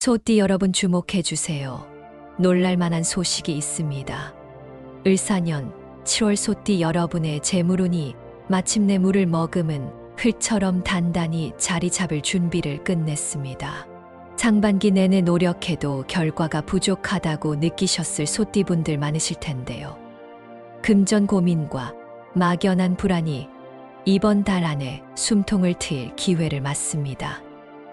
소띠 여러분 주목해 주세요. 놀랄만한 소식이 있습니다. 을사년 7월 소띠 여러분의 재물운이 마침내 물을 머금은 흙처럼 단단히 자리 잡을 준비를 끝냈습니다. 상반기 내내 노력해도 결과가 부족하다고 느끼셨을 소띠분들 많으실 텐데요. 금전 고민과 막연한 불안이 이번 달 안에 숨통을 트일 기회를 맞습니다.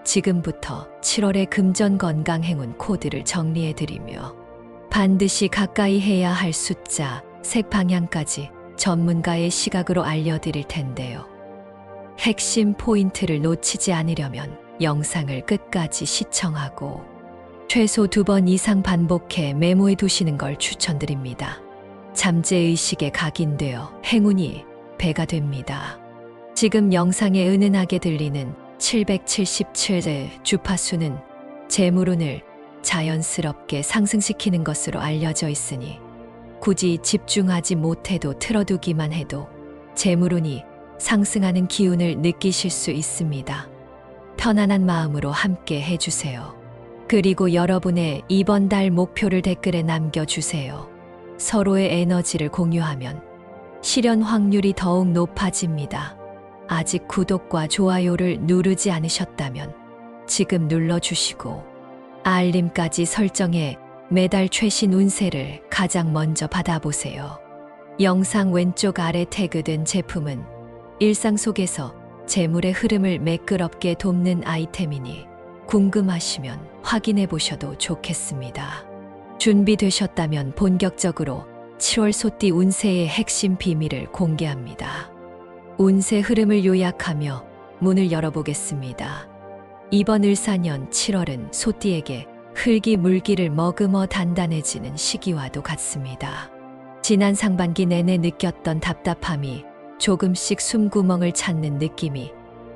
지금부터 7월의 금전 건강 행운 코드를 정리해드리며 반드시 가까이 해야 할 숫자, 색 방향까지 전문가의 시각으로 알려드릴 텐데요. 핵심 포인트를 놓치지 않으려면 영상을 끝까지 시청하고 최소 2번 이상 반복해 메모해 두시는 걸 추천드립니다. 잠재의식에 각인되어 행운이 배가 됩니다. 지금 영상에 은은하게 들리는 777의 주파수는 재물운을 자연스럽게 상승시키는 것으로 알려져 있으니 굳이 집중하지 못해도 틀어두기만 해도 재물운이 상승하는 기운을 느끼실 수 있습니다. 편안한 마음으로 함께 해주세요. 그리고 여러분의 이번 달 목표를 댓글에 남겨주세요. 서로의 에너지를 공유하면 실현 확률이 더욱 높아집니다. 아직 구독과 좋아요를 누르지 않으셨다면 지금 눌러주시고 알림까지 설정해 매달 최신 운세를 가장 먼저 받아보세요. 영상 왼쪽 아래 태그된 제품은 일상 속에서 재물의 흐름을 매끄럽게 돕는 아이템이니 궁금하시면 확인해 보셔도 좋겠습니다. 준비되셨다면 본격적으로 7월 소띠 운세의 핵심 비밀을 공개합니다. 운세 흐름을 요약하며 문을 열어보겠습니다. 이번 을사년 7월은 소띠에게 흙이 물기를 머금어 단단해지는 시기와도 같습니다. 지난 상반기 내내 느꼈던 답답함이 조금씩 숨구멍을 찾는 느낌이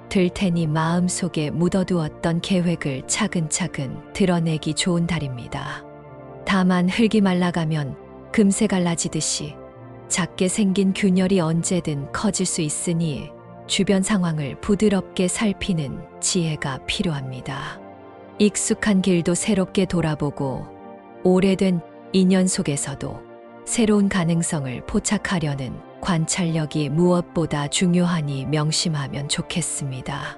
들 테니 마음속에 묻어두었던 계획을 차근차근 드러내기 좋은 달입니다. 다만 흙이 말라가면 금세 갈라지듯이 작게 생긴 균열이 언제든 커질 수 있으니 주변 상황을 부드럽게 살피는 지혜가 필요합니다. 익숙한 길도 새롭게 돌아보고 오래된 인연 속에서도 새로운 가능성을 포착하려는 관찰력이 무엇보다 중요하니 명심하면 좋겠습니다.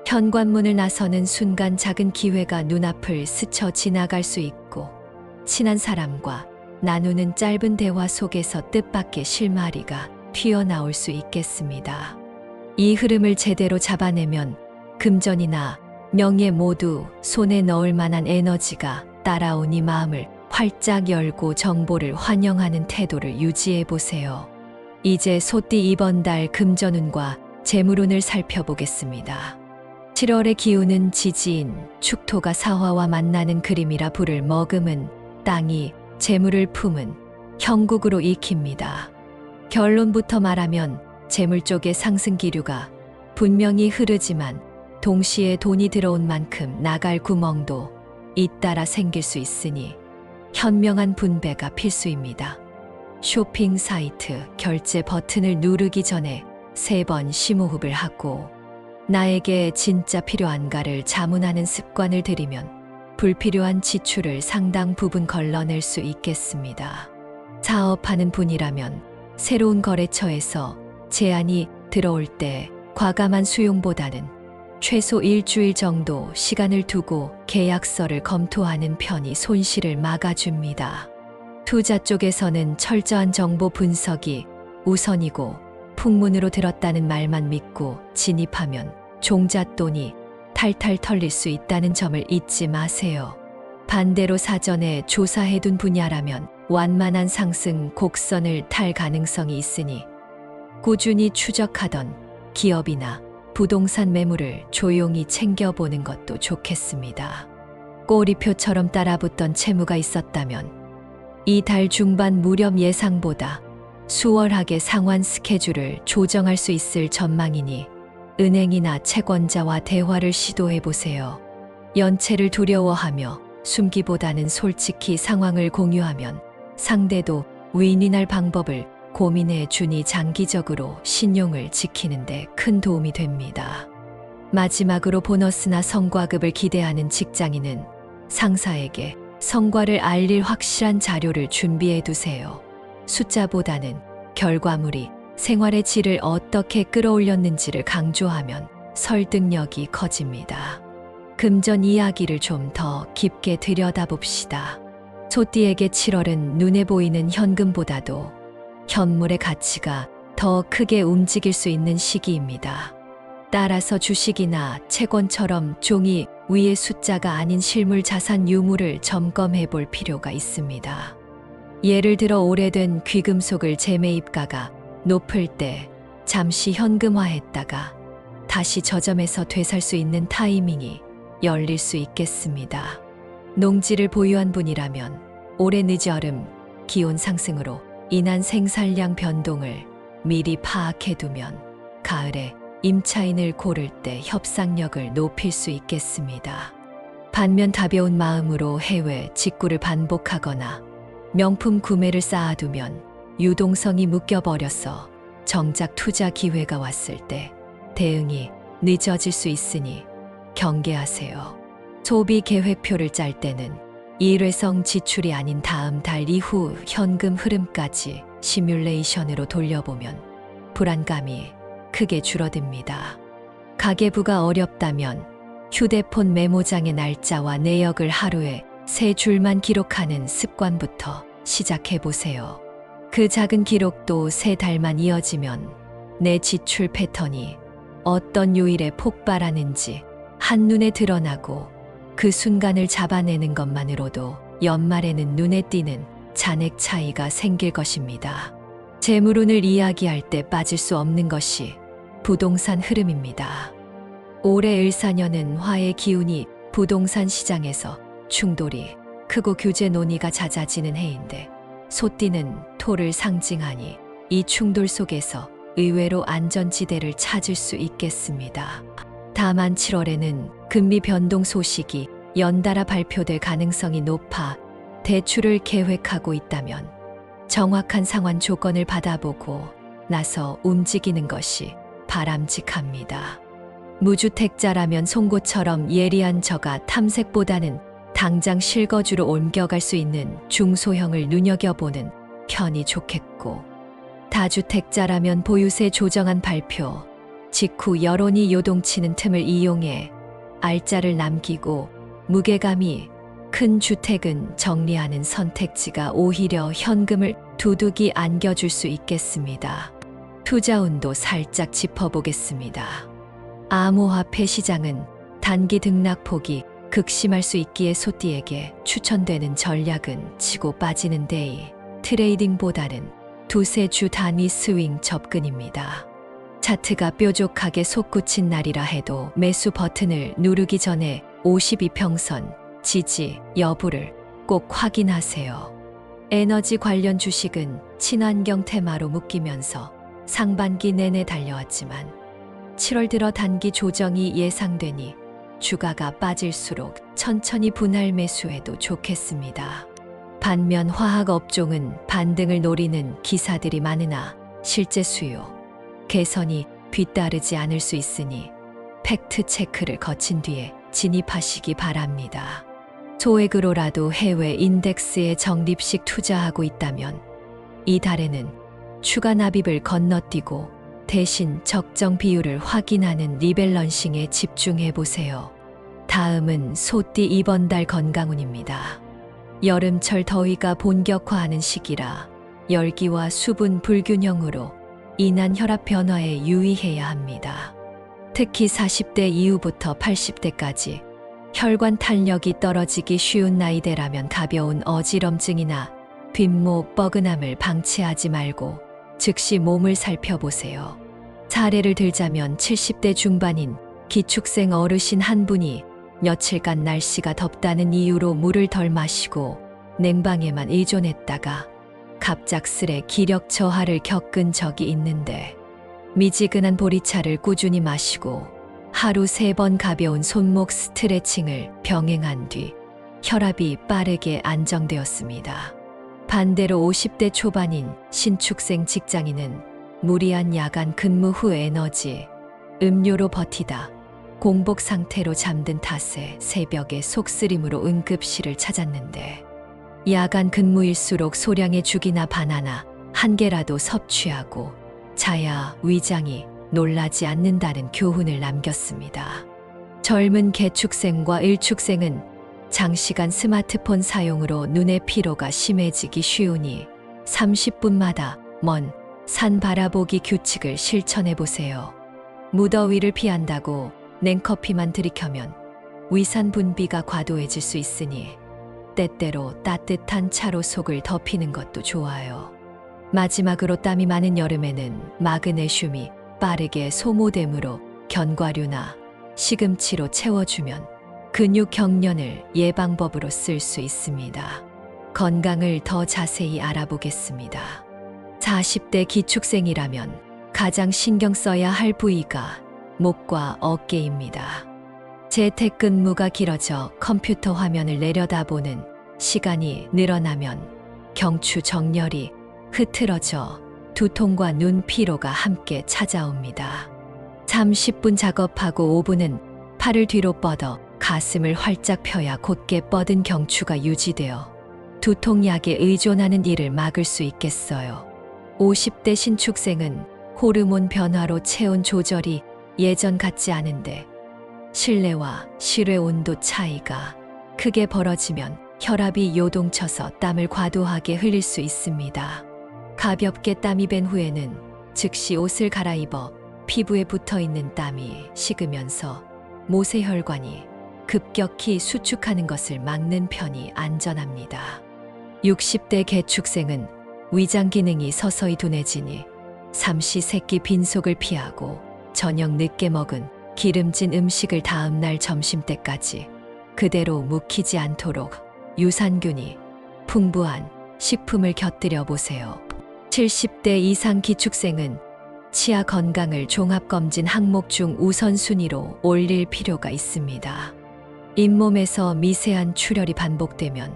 현관문을 나서는 순간 작은 기회가 눈앞을 스쳐 지나갈 수 있고 친한 사람과 나누는 짧은 대화 속에서 뜻밖의 실마리가 튀어나올 수 있겠습니다. 이 흐름을 제대로 잡아내면 금전이나 명예 모두 손에 넣을 만한 에너지가 따라오니 마음을 활짝 열고 정보를 환영하는 태도를 유지해 보세요. 이제 소띠 이번 달 금전운과 재물운을 살펴보겠습니다. 7월의 기운은 지지인, 축토가 사화와 만나는 그림이라 불을 머금은 땅이 재물을 품은 형국으로 익힙니다. 결론부터 말하면 재물 쪽의 상승 기류가 분명히 흐르지만 동시에 돈이 들어온 만큼 나갈 구멍도 잇따라 생길 수 있으니 현명한 분배가 필수입니다. 쇼핑 사이트 결제 버튼을 누르기 전에 3번 심호흡을 하고 나에게 진짜 필요한가를 자문하는 습관을 들이면 불필요한 지출을 상당 부분 걸러낼 수 있겠습니다. 사업하는 분이라면 새로운 거래처에서 제안이 들어올 때 과감한 수용보다는 최소 일주일 정도 시간을 두고 계약서를 검토하는 편이 손실을 막아줍니다. 투자 쪽에서는 철저한 정보 분석이 우선이고 풍문으로 들었다는 말만 믿고 진입하면 종잣돈이 탈탈 털릴 수 있다는 점을 잊지 마세요. 반대로 사전에 조사해둔 분야라면 완만한 상승 곡선을 탈 가능성이 있으니 꾸준히 추적하던 기업이나 부동산 매물을 조용히 챙겨보는 것도 좋겠습니다. 꼬리표처럼 따라붙던 채무가 있었다면 이 달 중반 무렵 예상보다 수월하게 상환 스케줄을 조정할 수 있을 전망이니 은행이나 채권자와 대화를 시도해 보세요. 연체를 두려워하며 숨기보다는 솔직히 상황을 공유하면 상대도 윈윈할 방법을 고민해 주니 장기적으로 신용을 지키는 데 큰 도움이 됩니다. 마지막으로 보너스나 성과급을 기대하는 직장인은 상사에게 성과를 알릴 확실한 자료를 준비해 두세요. 숫자보다는 결과물이 생활의 질을 어떻게 끌어올렸는지를 강조하면 설득력이 커집니다. 금전 이야기를 좀 더 깊게 들여다봅시다. 소띠에게 7월은 눈에 보이는 현금보다도 현물의 가치가 더 크게 움직일 수 있는 시기입니다. 따라서 주식이나 채권처럼 종이 위의 숫자가 아닌 실물 자산 유무를 점검해 볼 필요가 있습니다. 예를 들어 오래된 귀금속을 재매입가가 높을 때 잠시 현금화했다가 다시 저점에서 되살 수 있는 타이밍이 열릴 수 있겠습니다. 농지를 보유한 분이라면 올해 늦여름 기온 상승으로 인한 생산량 변동을 미리 파악해 두면 가을에 임차인을 고를 때 협상력을 높일 수 있겠습니다. 반면 가벼운 마음으로 해외 직구를 반복하거나 명품 구매를 쌓아두면 유동성이 묶여버려서 정작 투자 기회가 왔을 때 대응이 늦어질 수 있으니 경계하세요. 소비 계획표를 짤 때는 일회성 지출이 아닌 다음 달 이후 현금 흐름까지 시뮬레이션으로 돌려보면 불안감이 크게 줄어듭니다. 가계부가 어렵다면 휴대폰 메모장의 날짜와 내역을 하루에 3줄만 기록하는 습관부터 시작해 보세요. 그 작은 기록도 3달만 이어지면 내 지출 패턴이 어떤 요일에 폭발하는지 한눈에 드러나고 그 순간을 잡아내는 것만으로도 연말에는 눈에 띄는 잔액 차이가 생길 것입니다. 재물운을 이야기할 때 빠질 수 없는 것이 부동산 흐름입니다. 올해 을사년은 화의 기운이 부동산 시장에서 충돌이 크고 규제 논의가 잦아지는 해인데 소띠는 토를 상징하니 이 충돌 속에서 의외로 안전지대를 찾을 수 있겠습니다. 다만 7월에는 금리 변동 소식이 연달아 발표될 가능성이 높아 대출을 계획하고 있다면 정확한 상환 조건을 받아보고 나서 움직이는 것이 바람직합니다. 무주택자라면 송곳처럼 예리한 저가 탐색보다는 당장 실거주로 옮겨갈 수 있는 중소형을 눈여겨보는 편이 좋겠고, 다주택자라면 보유세 조정안 발표 직후 여론이 요동치는 틈을 이용해 알짜를 남기고 무게감이 큰 주택은 정리하는 선택지가 오히려 현금을 두둑이 안겨줄 수 있겠습니다. 투자운도 살짝 짚어보겠습니다. 암호화폐 시장은 단기 등락폭이 극심할 수 있기에 소띠에게 추천되는 전략은 치고 빠지는 데이 트레이딩보다는 두세 주 단위 스윙 접근입니다. 차트가 뾰족하게 솟구친 날이라 해도 매수 버튼을 누르기 전에 52평선 지지 여부를 꼭 확인하세요. 에너지 관련 주식은 친환경 테마로 묶이면서 상반기 내내 달려왔지만 7월 들어 단기 조정이 예상되니 주가가 빠질수록 천천히 분할 매수해도 좋겠습니다. 반면 화학 업종은 반등을 노리는 기사들이 많으나 실제 수요 개선이 뒤따르지 않을 수 있으니 팩트 체크를 거친 뒤에 진입하시기 바랍니다. 소액으로라도 해외 인덱스에 적립식 투자하고 있다면 이 달에는 추가 납입을 건너뛰고 대신 적정 비율을 확인하는 리밸런싱에 집중해 보세요. 다음은 소띠 이번 달 건강운입니다. 여름철 더위가 본격화하는 시기라 열기와 수분 불균형으로 인한 혈압 변화에 유의해야 합니다. 특히 40대 이후부터 80대까지 혈관 탄력이 떨어지기 쉬운 나이대라면 가벼운 어지럼증이나 뒷목 뻐근함을 방치하지 말고 즉시 몸을 살펴보세요. 사례를 들자면 70대 중반인 기축생 어르신 한 분이 며칠간 날씨가 덥다는 이유로 물을 덜 마시고 냉방에만 의존했다가 갑작스레 기력 저하를 겪은 적이 있는데 미지근한 보리차를 꾸준히 마시고 하루 3번 가벼운 손목 스트레칭을 병행한 뒤 혈압이 빠르게 안정되었습니다. 반대로 50대 초반인 신축생 직장인은 무리한 야간 근무 후 에너지 음료로 버티다 공복 상태로 잠든 탓에 새벽에 속쓰림으로 응급실을 찾았는데 야간 근무일수록 소량의 죽이나 바나나 한 개라도 섭취하고 자야 위장이 놀라지 않는다는 교훈을 남겼습니다. 젊은 개축생과 일축생은 장시간 스마트폰 사용으로 눈의 피로가 심해지기 쉬우니 30분마다 먼 산 바라보기 규칙을 실천해 보세요. 무더위를 피한다고 냉커피만 들이켜면 위산 분비가 과도해질 수 있으니 때때로 따뜻한 차로 속을 덮이는 것도 좋아요. 마지막으로 땀이 많은 여름에는 마그네슘이 빠르게 소모되므로 견과류나 시금치로 채워주면 근육 경련을 예방법으로 쓸 수 있습니다. 건강을 더 자세히 알아보겠습니다. 40대 기축생이라면 가장 신경 써야 할 부위가 목과 어깨입니다. 재택근무가 길어져 컴퓨터 화면을 내려다보는 시간이 늘어나면 경추 정렬이 흐트러져 두통과 눈 피로가 함께 찾아옵니다. 30분 작업하고 5분은 팔을 뒤로 뻗어 가슴을 활짝 펴야 곧게 뻗은 경추가 유지되어 두통약에 의존하는 일을 막을 수 있겠어요. 50대 신축생은 호르몬 변화로 체온 조절이 예전 같지 않은데 실내와 실외 온도 차이가 크게 벌어지면 혈압이 요동쳐서 땀을 과도하게 흘릴 수 있습니다. 가볍게 땀이 밴 후에는 즉시 옷을 갈아입어 피부에 붙어있는 땀이 식으면서 모세혈관이 급격히 수축하는 것을 막는 편이 안전합니다. 60대 개축생은 위장 기능이 서서히 둔해지니 삼시세끼 빈속을 피하고 저녁 늦게 먹은 기름진 음식을 다음날 점심때까지 그대로 묵히지 않도록 유산균이 풍부한 식품을 곁들여 보세요. 70대 이상 기축생은 치아 건강을 종합검진 항목 중 우선순위로 올릴 필요가 있습니다. 잇몸에서 미세한 출혈이 반복되면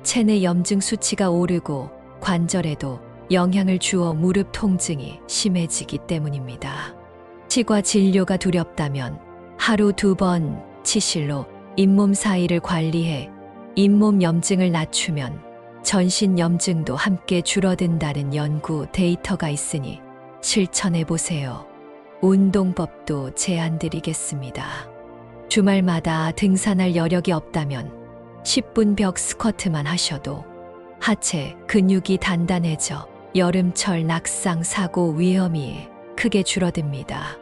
체내 염증 수치가 오르고 관절에도 영향을 주어 무릎 통증이 심해지기 때문입니다. 치과 진료가 두렵다면 하루 2번 치실로 잇몸 사이를 관리해 잇몸 염증을 낮추면 전신 염증도 함께 줄어든다는 연구 데이터가 있으니 실천해 보세요. 운동법도 제안드리겠습니다. 주말마다 등산할 여력이 없다면 10분 벽 스쿼트만 하셔도 하체 근육이 단단해져 여름철 낙상 사고 위험이 크게 줄어듭니다.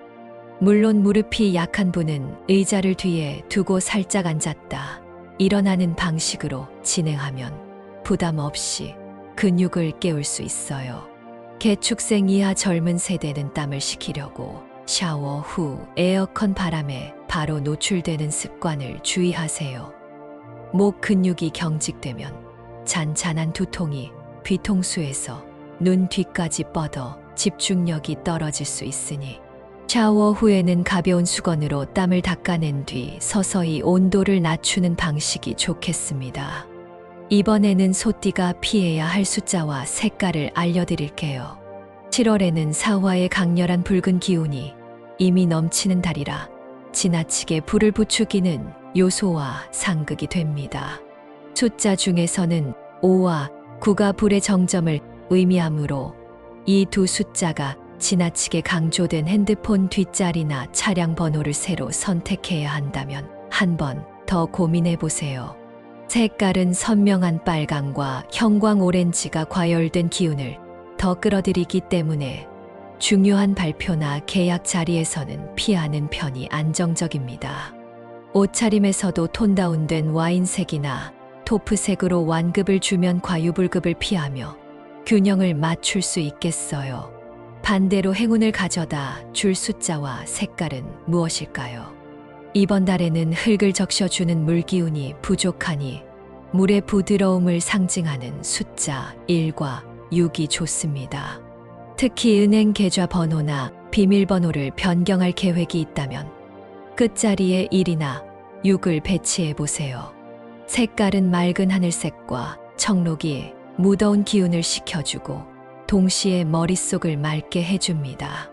물론 무릎이 약한 분은 의자를 뒤에 두고 살짝 앉았다 일어나는 방식으로 진행하면 부담 없이 근육을 깨울 수 있어요. 개축생 이하 젊은 세대는 땀을 식히려고 샤워 후 에어컨 바람에 바로 노출되는 습관을 주의하세요. 목 근육이 경직되면 잔잔한 두통이 뒤통수에서 눈 뒤까지 뻗어 집중력이 떨어질 수 있으니 샤워 후에는 가벼운 수건으로 땀을 닦아낸 뒤 서서히 온도를 낮추는 방식이 좋겠습니다. 이번에는 소띠가 피해야 할 숫자와 색깔을 알려드릴게요. 7월에는 사화의 강렬한 붉은 기운이 이미 넘치는 달이라 지나치게 불을 부추기는 요소와 상극이 됩니다. 숫자 중에서는 5와 9가 불의 정점을 의미하므로 이 두 숫자가 지나치게 강조된 핸드폰 뒷자리나 차량 번호를 새로 선택해야 한다면 한 번 더 고민해 보세요. 색깔은 선명한 빨강과 형광 오렌지가 과열된 기운을 더 끌어들이기 때문에 중요한 발표나 계약 자리에서는 피하는 편이 안정적입니다. 옷차림에서도 톤 다운된 와인색이나 토프색으로 완급을 주면 과유불급을 피하며 균형을 맞출 수 있겠어요. 반대로 행운을 가져다 줄 숫자와 색깔은 무엇일까요? 이번 달에는 흙을 적셔주는 물기운이 부족하니 물의 부드러움을 상징하는 숫자 1과 6이 좋습니다. 특히 은행 계좌 번호나 비밀번호를 변경할 계획이 있다면 끝자리에 1이나 6을 배치해 보세요. 색깔은 맑은 하늘색과 청록이 무더운 기운을 식혀주고 동시에 머릿속을 맑게 해줍니다.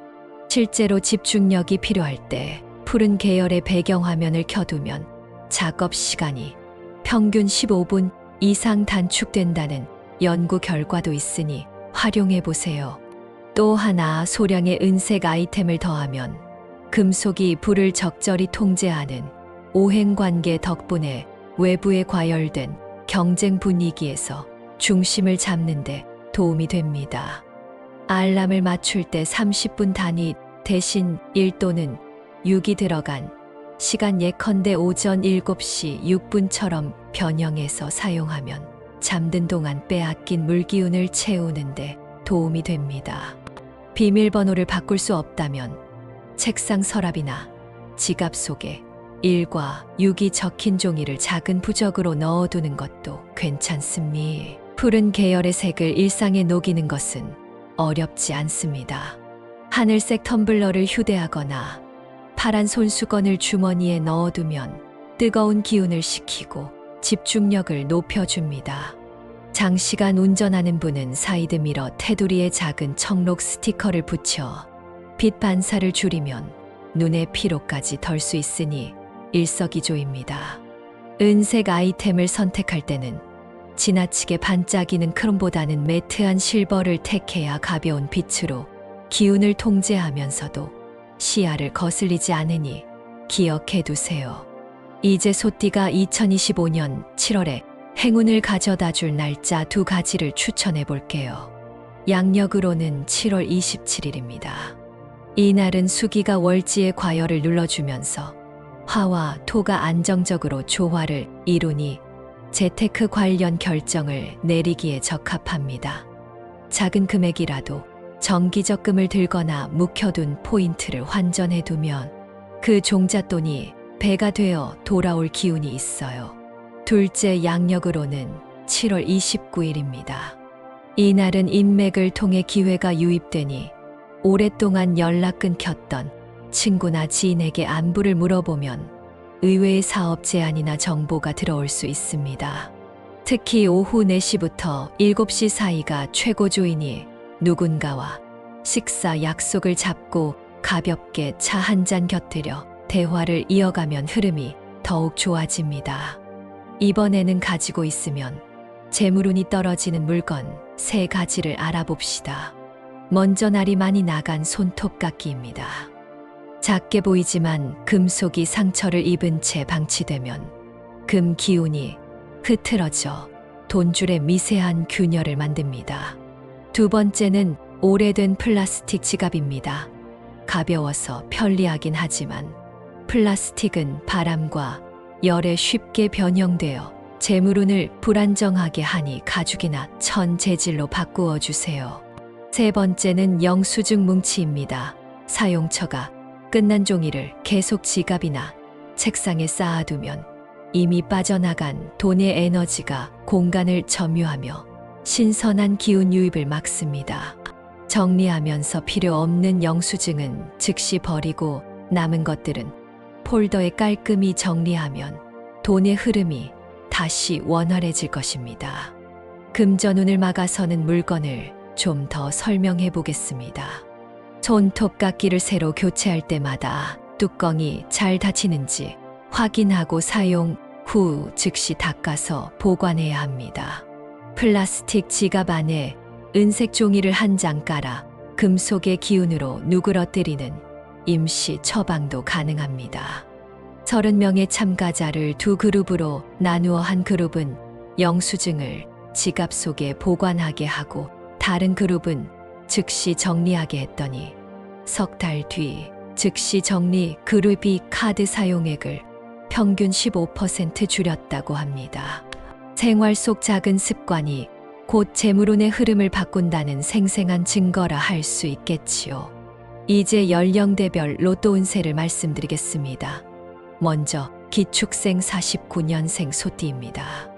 실제로 집중력이 필요할 때 푸른 계열의 배경화면을 켜두면 작업 시간이 평균 15분 이상 단축된다는 연구 결과도 있으니 활용해 보세요. 또 하나 소량의 은색 아이템을 더하면 금속이 불을 적절히 통제하는 오행관계 덕분에 외부에 과열된 경쟁 분위기에서 중심을 잡는 데 도움이 됩니다. 알람을 맞출 때 30분 단위 대신 1 또는 6이 들어간 시간 예컨대 오전 7시 6분처럼 변형해서 사용하면 잠든 동안 빼앗긴 물기운을 채우는데 도움이 됩니다. 비밀번호를 바꿀 수 없다면 책상 서랍이나 지갑 속에 1과 6이 적힌 종이를 작은 부적으로 넣어두는 것도 괜찮습니다. 푸른 계열의 색을 일상에 녹이는 것은 어렵지 않습니다. 하늘색 텀블러를 휴대하거나 파란 손수건을 주머니에 넣어두면 뜨거운 기운을 식히고 집중력을 높여줍니다. 장시간 운전하는 분은 사이드미러 테두리에 작은 청록 스티커를 붙여 빛 반사를 줄이면 눈의 피로까지 덜 수 있으니 일석이조입니다. 은색 아이템을 선택할 때는 지나치게 반짝이는 크롬보다는 매트한 실버를 택해야 가벼운 빛으로 기운을 통제하면서도 시야를 거슬리지 않으니 기억해 두세요. 이제 소띠가 2025년 7월에 행운을 가져다 줄 날짜 2가지를 추천해 볼게요. 양력으로는 7월 27일입니다. 이날은 수기가 월지의 과열을 눌러주면서 화와 토가 안정적으로 조화를 이루니 재테크 관련 결정을 내리기에 적합합니다. 작은 금액이라도 정기적금을 들거나 묵혀둔 포인트를 환전해두면 그 종잣돈이 배가 되어 돌아올 기운이 있어요. 둘째 양력으로는 7월 29일입니다. 이날은 인맥을 통해 기회가 유입되니 오랫동안 연락 끊겼던 친구나 지인에게 안부를 물어보면 의외의 사업 제안이나 정보가 들어올 수 있습니다. 특히 오후 4시부터 7시 사이가 최고조이니 누군가와 식사 약속을 잡고 가볍게 차 한 잔 곁들여 대화를 이어가면 흐름이 더욱 좋아집니다. 이번에는 가지고 있으면 재물운이 떨어지는 물건 3가지를 알아봅시다. 먼저 날이 많이 나간 손톱깎이입니다. 작게 보이지만 금속이 상처를 입은 채 방치되면 금 기운이 흐트러져 돈줄에 미세한 균열을 만듭니다. 두 번째는 오래된 플라스틱 지갑입니다. 가벼워서 편리하긴 하지만 플라스틱은 바람과 열에 쉽게 변형되어 재물운을 불안정하게 하니 가죽이나 천 재질로 바꾸어 주세요. 세 번째는 영수증 뭉치입니다. 사용처가 끝난 종이를 계속 지갑이나 책상에 쌓아두면 이미 빠져나간 돈의 에너지가 공간을 점유하며 신선한 기운 유입을 막습니다. 정리하면서 필요 없는 영수증은 즉시 버리고 남은 것들은 폴더에 깔끔히 정리하면 돈의 흐름이 다시 원활해질 것입니다. 금전운을 막아서는 물건을 좀 더 설명해 보겠습니다. 손톱깎이를 새로 교체할 때마다 뚜껑이 잘 닫히는지 확인하고 사용 후 즉시 닦아서 보관해야 합니다. 플라스틱 지갑 안에 은색 종이를 한 장 깔아 금속의 기운으로 누그러뜨리는 임시 처방도 가능합니다. 30명의 참가자를 2그룹으로 나누어 한 그룹은 영수증을 지갑 속에 보관하게 하고 다른 그룹은 즉시 정리하게 했더니 석 달 뒤 즉시 정리 그룹이 카드 사용액을 평균 15% 줄였다고 합니다. 생활 속 작은 습관이 곧 재물운의 흐름을 바꾼다는 생생한 증거라 할 수 있겠지요. 이제 연령대별 로또 운세를 말씀드리겠습니다. 먼저 기축생 49년생 소띠입니다.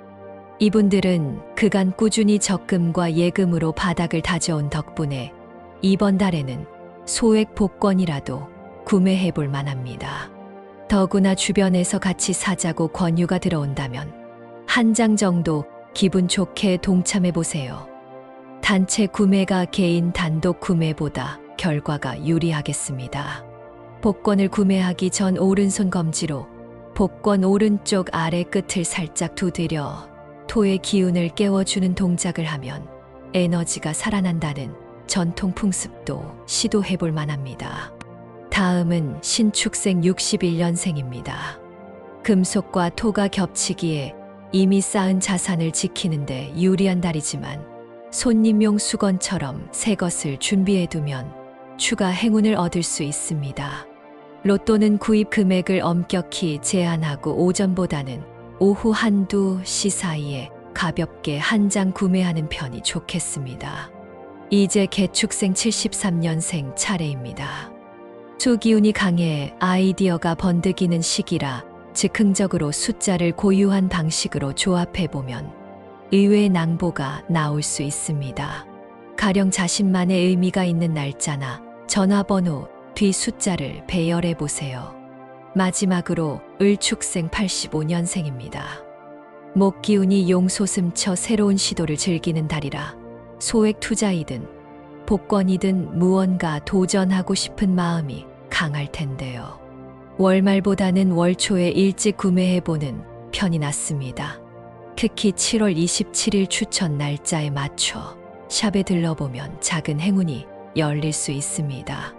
이분들은 그간 꾸준히 적금과 예금으로 바닥을 다져온 덕분에 이번 달에는 소액 복권이라도 구매해 볼 만합니다. 더구나 주변에서 같이 사자고 권유가 들어온다면 한 장 정도 기분 좋게 동참해 보세요. 단체 구매가 개인 단독 구매보다 결과가 유리하겠습니다. 복권을 구매하기 전 오른손 검지로 복권 오른쪽 아래 끝을 살짝 두드려 토의 기운을 깨워주는 동작을 하면 에너지가 살아난다는 전통 풍습도 시도해볼 만합니다. 다음은 신축생 61년생입니다. 금속과 토가 겹치기에 이미 쌓은 자산을 지키는데 유리한 달이지만 손님용 수건처럼 새 것을 준비해두면 추가 행운을 얻을 수 있습니다. 로또는 구입 금액을 엄격히 제한하고 오전보다는 오후 한두 시 사이에 가볍게 한 장 구매하는 편이 좋겠습니다. 이제 개축생 73년생 차례입니다. 수기운이 강해 아이디어가 번득이는 시기라 즉흥적으로 숫자를 고유한 방식으로 조합해보면 의외의 낭보가 나올 수 있습니다. 가령 자신만의 의미가 있는 날짜나 전화번호 뒤 숫자를 배열해보세요. 마지막으로 을축생 85년생입니다. 목기운이 용솟음쳐 새로운 시도를 즐기는 달이라 소액 투자이든 복권이든 무언가 도전하고 싶은 마음이 강할 텐데요. 월말보다는 월초에 일찍 구매해보는 편이 낫습니다. 특히 7월 27일 추천 날짜에 맞춰 샵에 들러보면 작은 행운이 열릴 수 있습니다.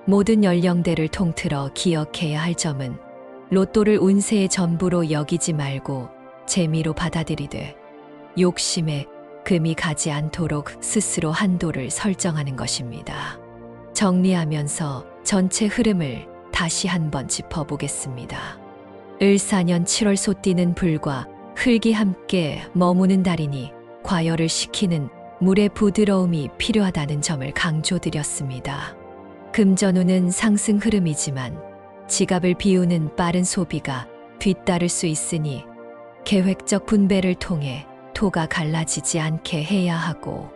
모든 연령대를 통틀어 기억해야 할 점은 로또를 운세의 전부로 여기지 말고 재미로 받아들이되 욕심에 금이 가지 않도록 스스로 한도를 설정하는 것입니다. 정리하면서 전체 흐름을 다시 한번 짚어보겠습니다. 을사년 7월 소띠는 불과 흙이 함께 머무는 달이니 과열을 시키는 물의 부드러움이 필요하다는 점을 강조드렸습니다. 금전운은 상승 흐름이지만 지갑을 비우는 빠른 소비가 뒤따를 수 있으니 계획적 분배를 통해 토가 갈라지지 않게 해야 하고,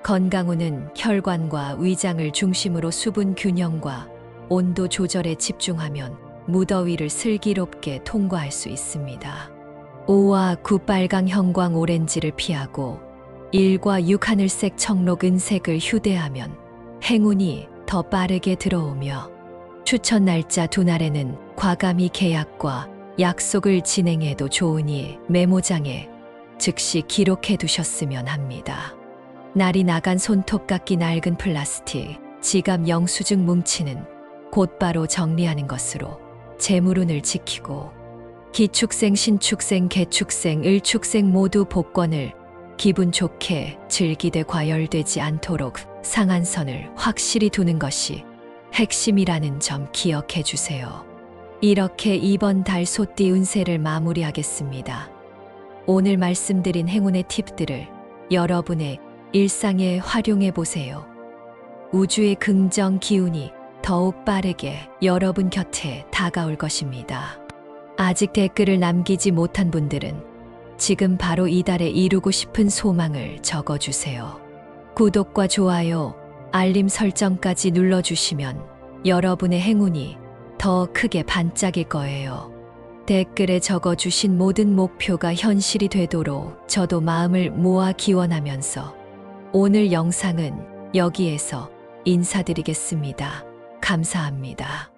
건강운은 혈관과 위장을 중심으로 수분 균형과 온도 조절에 집중하면 무더위를 슬기롭게 통과할 수 있습니다. 5와 9 빨강 형광 오렌지를 피하고 1과 6 하늘색 청록 은색을 휴대하면 행운이 더 빠르게 들어오며, 추천 날짜 두 날에는 과감히 계약과 약속을 진행해도 좋으니 메모장에 즉시 기록해 두셨으면 합니다. 날이 나간 손톱깎이 낡은 플라스틱, 지갑 영수증 뭉치는 곧바로 정리하는 것으로 재물운을 지키고, 기축생, 신축생, 개축생, 을축생 모두 복권을 기분 좋게 즐기되 과열되지 않도록 상한선을 확실히 두는 것이 핵심이라는 점 기억해 주세요. 이렇게 이번 달 소띠 운세를 마무리하겠습니다. 오늘 말씀드린 행운의 팁들을 여러분의 일상에 활용해 보세요. 우주의 긍정 기운이 더욱 빠르게 여러분 곁에 다가올 것입니다. 아직 댓글을 남기지 못한 분들은 지금 바로 이달에 이루고 싶은 소망을 적어주세요. 구독과 좋아요, 알림 설정까지 눌러주시면 여러분의 행운이 더 크게 반짝일 거예요. 댓글에 적어주신 모든 목표가 현실이 되도록 저도 마음을 모아 기원하면서 오늘 영상은 여기에서 인사드리겠습니다. 감사합니다.